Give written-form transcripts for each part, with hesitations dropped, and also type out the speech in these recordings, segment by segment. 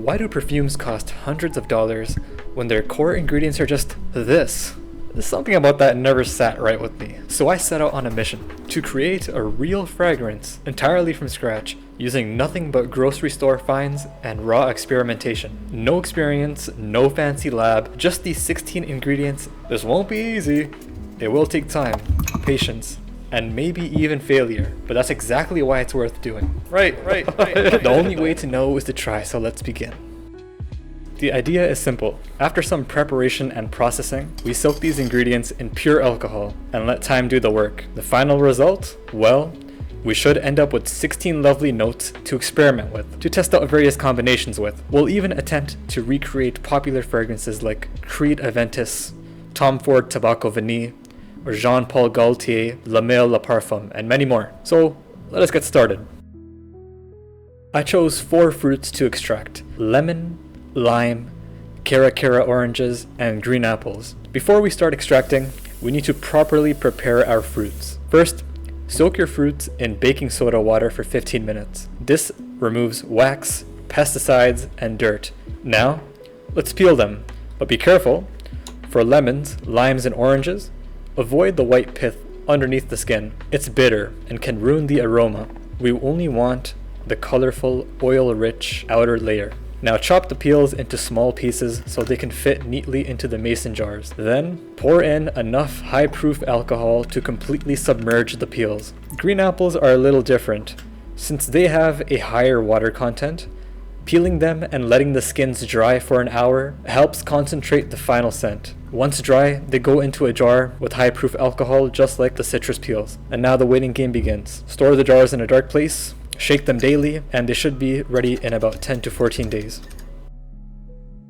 Why do perfumes cost hundreds of dollars when their core ingredients are just this? Something about that never sat right with me. So I set out on a mission to create a real fragrance entirely from scratch, using nothing but grocery store finds and raw experimentation. No experience, no fancy lab, just these 16 ingredients. This won't be easy. It will take time, patience, and maybe even failure, but that's exactly why it's worth doing. Right. The only way to know is to try, so let's begin. The idea is simple. After some preparation and processing, we soak these ingredients in pure alcohol and let time do the work. The final result? Well, we should end up with 16 lovely notes to experiment with, to test out various combinations with. We'll even attempt to recreate popular fragrances like Creed Aventus, Tom Ford Tobacco Vanille, or Jean-Paul Gaultier La Male La Parfum, and many more. So let us get started. I chose 4 fruits to extract: lemon, lime, Cara oranges, and green apples. Before we start extracting, we need to properly prepare our fruits. First, soak your fruits in baking soda water for 15 minutes. This removes wax, pesticides, and dirt. Now, let's peel them, but be careful. For lemons, limes, and oranges, avoid the white pith underneath the skin. It's bitter and can ruin the aroma. We only want the colorful, oil-rich outer layer. Now chop the peels into small pieces so they can fit neatly into the mason jars. Then pour in enough high-proof alcohol to completely submerge the peels. Green apples are a little different. Since they have a higher water content, peeling them and letting the skins dry for an hour helps concentrate the final scent. Once dry, they go into a jar with high-proof alcohol just like the citrus peels. And now the waiting game begins. Store the jars in a dark place, shake them daily, and they should be ready in about 10 to 14 days.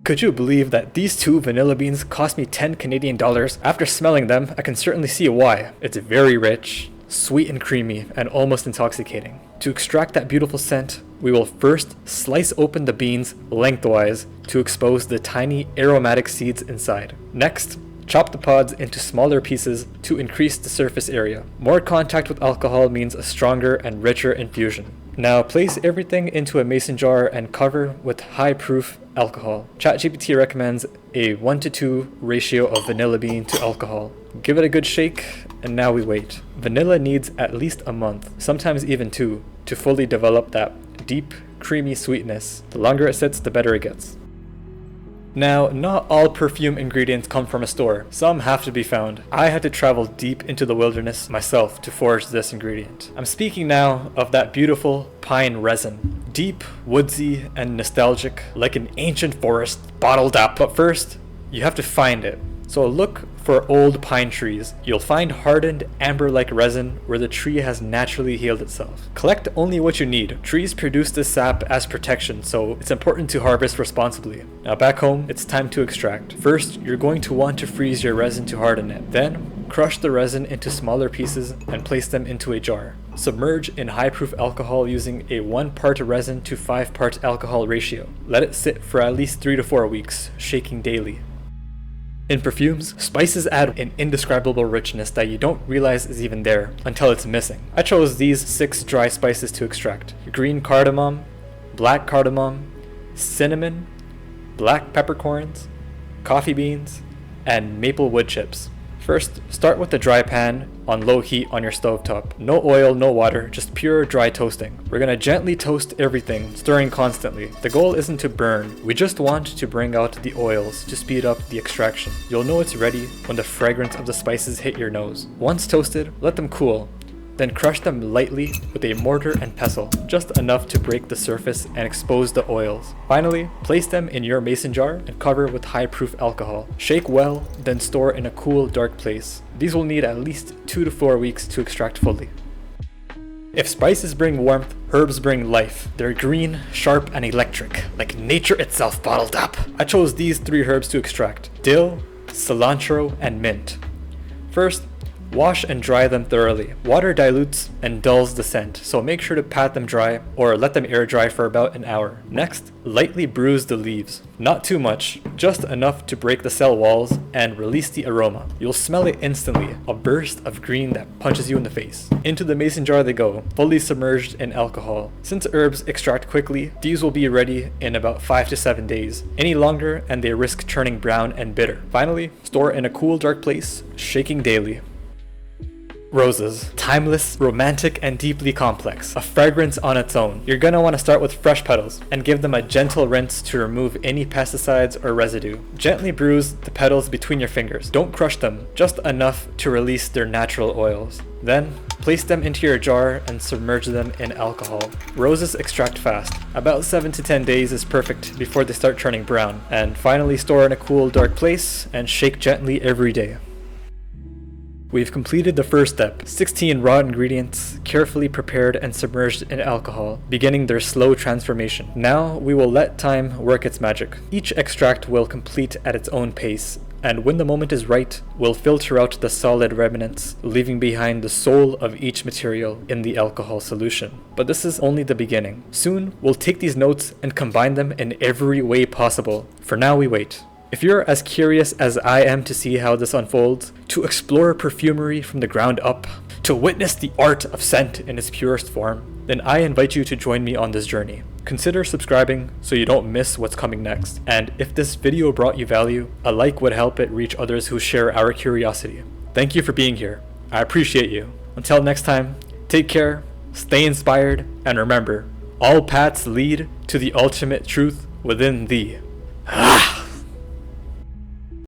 Could you believe that these 2 vanilla beans cost me 10 Canadian dollars? After smelling them, I can certainly see why. It's very rich, sweet and creamy, and almost intoxicating. To extract that beautiful scent, we will first slice open the beans lengthwise to expose the tiny aromatic seeds inside. Next, chop the pods into smaller pieces to increase the surface area. More contact with alcohol means a stronger and richer infusion. Now place everything into a mason jar and cover with high-proof alcohol. ChatGPT recommends a 1:2 ratio of vanilla bean to alcohol. Give it a good shake, and now we wait. Vanilla needs at least a month, sometimes even 2, to fully develop that deep, creamy sweetness. The longer it sits, the better it gets. Now, not all perfume ingredients come from a store. Some have to be found. I had to travel deep into the wilderness myself to forge this ingredient. I'm speaking now of that beautiful pine resin. Deep, woodsy, and nostalgic, like an ancient forest bottled up. But first, you have to find it. So look for old pine trees. You'll find hardened amber-like resin where the tree has naturally healed itself. Collect only what you need. Trees produce this sap as protection, so it's important to harvest responsibly. Now back home, it's time to extract. First, you're going to want to freeze your resin to harden it. Then, crush the resin into smaller pieces and place them into a jar. Submerge in high-proof alcohol using a 1-part resin to 5-part alcohol ratio. Let it sit for at least 3 to 4 weeks, shaking daily. In perfumes, spices add an indescribable richness that you don't realize is even there until it's missing. I chose these 6 dry spices to extract: green cardamom, black cardamom, cinnamon, black peppercorns, coffee beans, and maple wood chips. First, start with the dry pan on low heat on your stovetop. No oil, no water, just pure dry toasting. We're gonna gently toast everything, stirring constantly. The goal isn't to burn, we just want to bring out the oils to speed up the extraction. You'll know it's ready when the fragrance of the spices hit your nose. Once toasted, let them cool. Then crush them lightly with a mortar and pestle, just enough to break the surface and expose the oils. Finally, place them in your mason jar and cover with high-proof alcohol. Shake well, then store in a cool, dark place. These will need at least 2 to 4 weeks to extract fully. If spices bring warmth, herbs bring life. They're green, sharp, and electric, like nature itself bottled up. I chose these 3 herbs to extract: dill, cilantro, and mint. First, Wash and dry them thoroughly. Water dilutes and dulls the scent, so make sure to pat them dry or let them air dry for about an hour. Next, lightly bruise the leaves. Not too much, just enough to break the cell walls and release the aroma. You'll smell it instantly, a burst of green that punches you in the face. Into the mason jar they go, fully submerged in alcohol. Since herbs extract quickly, these will be ready in about 5 to 7 days. Any longer and they risk turning brown and bitter. Finally, store in a cool, dark place, shaking daily. Roses. Timeless, romantic, and deeply complex. A fragrance on its own. You're gonna want to start with fresh petals and give them a gentle rinse to remove any pesticides or residue. Gently bruise the petals between your fingers. Don't crush them, just enough to release their natural oils. Then, place them into your jar and submerge them in alcohol. Roses extract fast. About 7 to 10 days is perfect before they start turning brown. And finally, store in a cool, dark place and shake gently every day. We've completed the first step, 16 raw ingredients carefully prepared and submerged in alcohol, beginning their slow transformation. Now we will let time work its magic. Each extract will complete at its own pace, and when the moment is right, we'll filter out the solid remnants, leaving behind the soul of each material in the alcohol solution. But this is only the beginning. Soon, we'll take these notes and combine them in every way possible. For now, we wait. If you're as curious as I am to see how this unfolds, to explore perfumery from the ground up, to witness the art of scent in its purest form, then I invite you to join me on this journey. Consider subscribing so you don't miss what's coming next. And if this video brought you value, a like would help it reach others who share our curiosity. Thank you for being here. I appreciate you. Until next time, take care, stay inspired, and remember, all paths lead to the ultimate truth within thee.